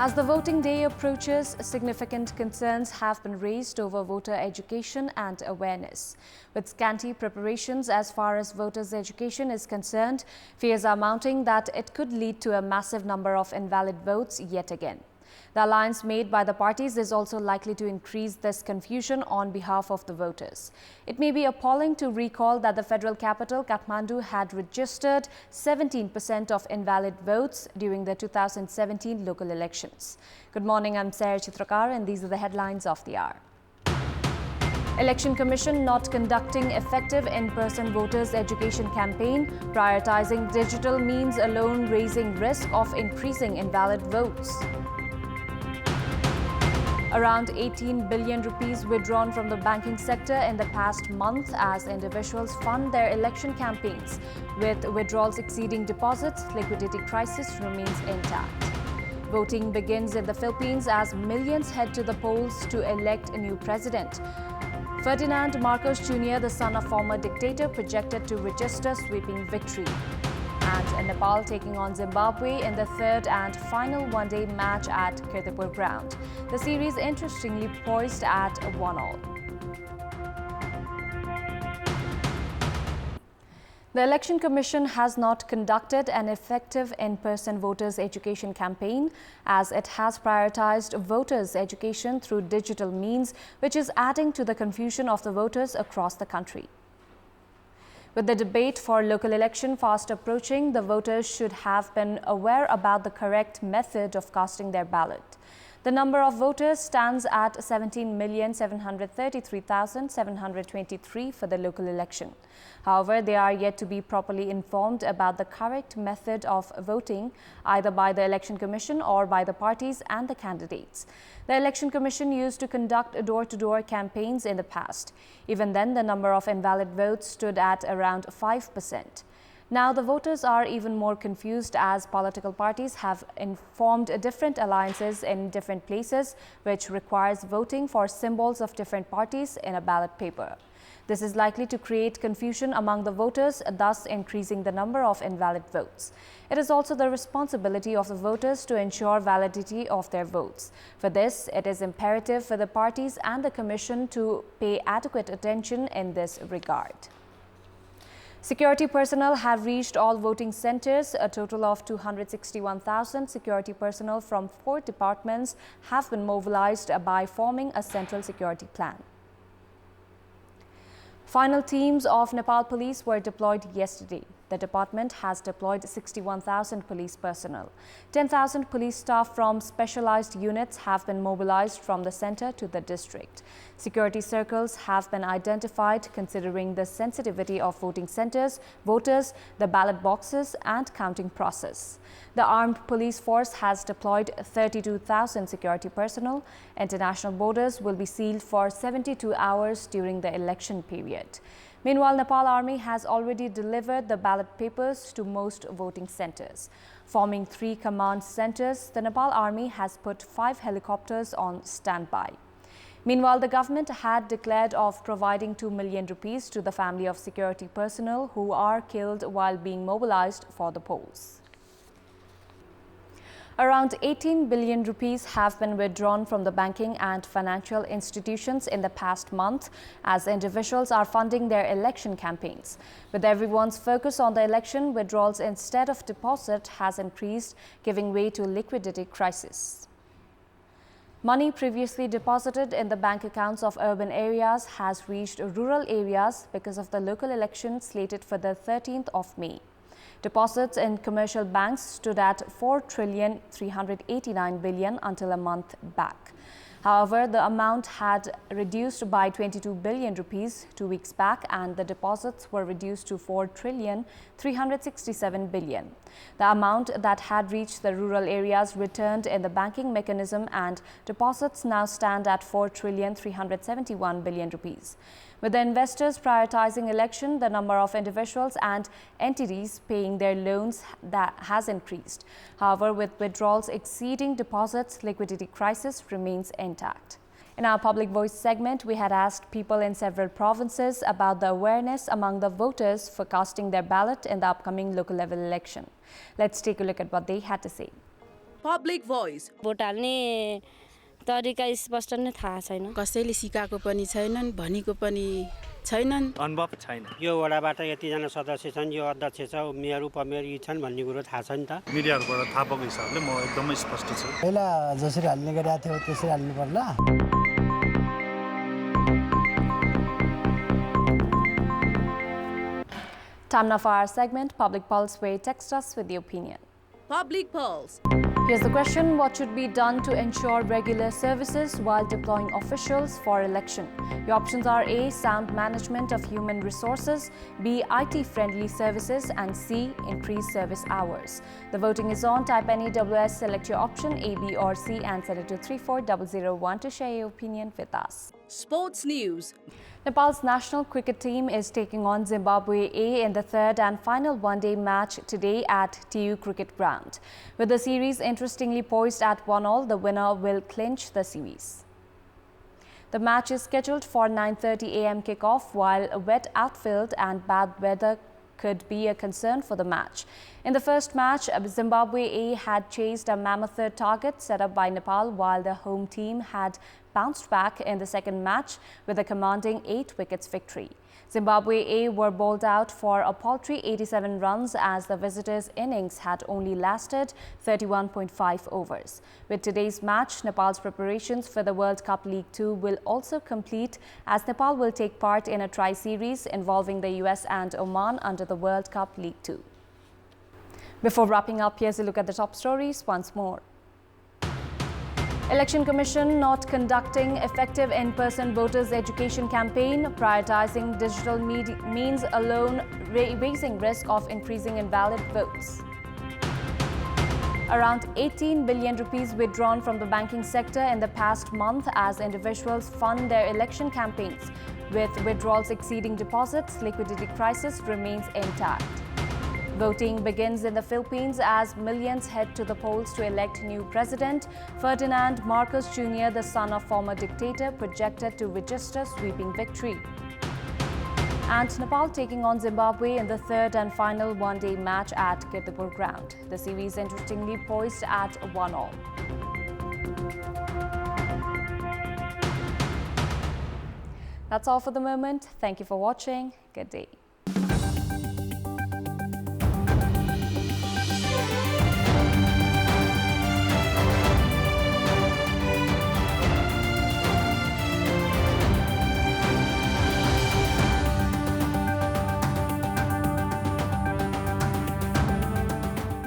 As the voting day approaches, significant concerns have been raised over voter education and awareness. With scanty preparations as far as voters' education is concerned, fears are mounting that it could lead to a massive number of invalid votes yet again. The alliance made by the parties is also likely to increase this confusion on behalf of the voters. It may be appalling to recall that the federal capital, Kathmandu, had registered 17% of invalid votes during the 2017 local elections. Good morning, I'm Chitrakar, and these are the headlines of the hour. Election Commission not conducting effective in-person voters' education campaign, prioritizing digital means alone raising risk of increasing invalid votes. Around 18 billion rupees withdrawn from the banking sector in the past month as individuals fund their election campaigns. With withdrawals exceeding deposits, liquidity crisis remains intact. Voting begins in the Philippines as millions head to the polls to elect a new president. Ferdinand Marcos Jr., the son of former dictator, projected to register sweeping victory. And Nepal taking on Zimbabwe in the third and final one-day match at Kantipur ground. The series interestingly poised at 1-1. The Election Commission has not conducted an effective in-person voters' education campaign as it has prioritized voters' education through digital means, which is adding to the confusion of the voters across the country. With the debate for local election fast approaching, the voters should have been aware about the correct method of casting their ballot. The number of voters stands at 17,733,723 for the local election. However, they are yet to be properly informed about the correct method of voting, either by the Election Commission or by the parties and the candidates. The Election Commission used to conduct door-to-door campaigns in the past. Even then, the number of invalid votes stood at around 5%. Now, the voters are even more confused as political parties have formed different alliances in different places, which requires voting for symbols of different parties in a ballot paper. This is likely to create confusion among the voters, thus increasing the number of invalid votes. It is also the responsibility of the voters to ensure validity of their votes. For this, it is imperative for the parties and the Commission to pay adequate attention in this regard. Security personnel have reached all voting centers. A total of 261,000 security personnel from 4 departments have been mobilized by forming a central security plan. Final teams of Nepal police were deployed yesterday. The department has deployed 61,000 police personnel. 10,000 police staff from specialized units have been mobilized from the center to the district. Security circles have been identified considering the sensitivity of voting centers, voters, the ballot boxes, and counting process. The armed police force has deployed 32,000 security personnel. International borders will be sealed for 72 hours during the election period. Meanwhile, Nepal Army has already delivered the ballot papers to most voting centers. Forming 3 command centers, the Nepal Army has put 5 helicopters on standby. Meanwhile, the government had declared of providing 2 million rupees to the family of security personnel who are killed while being mobilized for the polls. Around 18 billion rupees have been withdrawn from the banking and financial institutions in the past month as individuals are funding their election campaigns. With everyone's focus on the election, withdrawals instead of deposit has increased, giving way to liquidity crisis. Money previously deposited in the bank accounts of urban areas has reached rural areas because of the local election slated for the 13th of May. Deposits in commercial banks stood at 4,389 billion until a month back. However, the amount had reduced by 22 billion rupees 2 weeks back, and the deposits were reduced to 4,367 billion. The amount that had reached the rural areas returned in the banking mechanism, and deposits now stand at 4,371 billion rupees. With the investors prioritizing election, the number of individuals and entities paying their loans has increased. However, with withdrawals exceeding deposits, liquidity crisis remains intact. In our Public Voice segment, we had asked people in several provinces about the awareness among the voters for casting their ballot in the upcoming local level election. Let's take a look at what they had to say. Public Voice. Vote हाल्ने तरिका स्पष्ट नै थाहा छैन कसैले सिकाएको पनि छैनन् भनेको पनि छैनन् अनुभव छैन यो वडाबाट यतिजना सदस्य छन् यो अध्यक्ष छ मेयर उपमेयर यी छन् भन्ने कुरो थाहा छ नि त मिडियाहरुबाट थाहा पाएको हिसाबले म एकदमै स्पष्ट छु पहिला जसरी हाल्ने गरेको थियो त्यसरी हाल्नु पर्ला Time now for our segment, Public Pulse, where you text us with your opinion. Public Pulse. Here's the question: what should be done to ensure regular services while deploying officials for election? Your options are A. Sound management of human resources, B. IT-friendly services, and C. Increased service hours. The voting is on. Type NEWS, select your option A, B, or C, and send it to 34001 to share your opinion with us. Sports News. Nepal's national cricket team is taking on Zimbabwe A in the third and final one-day match today at TU Cricket Ground. With the series interestingly poised at 1-all, the winner will clinch the series. The match is scheduled for 9:30 a.m. kickoff, while a wet outfield and bad weather could be a concern for the match. In the first match, Zimbabwe A had chased a mammoth third target set up by Nepal, while the home team had bounced back in the second match with a commanding 8 wickets victory. Zimbabwe A were bowled out for a paltry 87 runs as the visitors' innings had only lasted 31.5 overs. With today's match, Nepal's preparations for the World Cup League 2 will also complete, as Nepal will take part in a tri-series involving the US and Oman under the World Cup League 2. Before wrapping up, here's a look at the top stories once more. Election Commission not conducting effective in-person voters education campaign, prioritizing digital means alone, raising risk of increasing invalid votes. Around 18 billion rupees withdrawn from the banking sector in the past month as individuals fund their election campaigns. With withdrawals exceeding deposits, liquidity crisis remains intact. Voting begins in the Philippines as millions head to the polls to elect new president. Ferdinand Marcos Jr., the son of former dictator, projected to register sweeping victory. And Nepal taking on Zimbabwe in the third and final one-day match at Kantipur ground. The series interestingly poised at 1-all. That's all for the moment. Thank you for watching. Good day.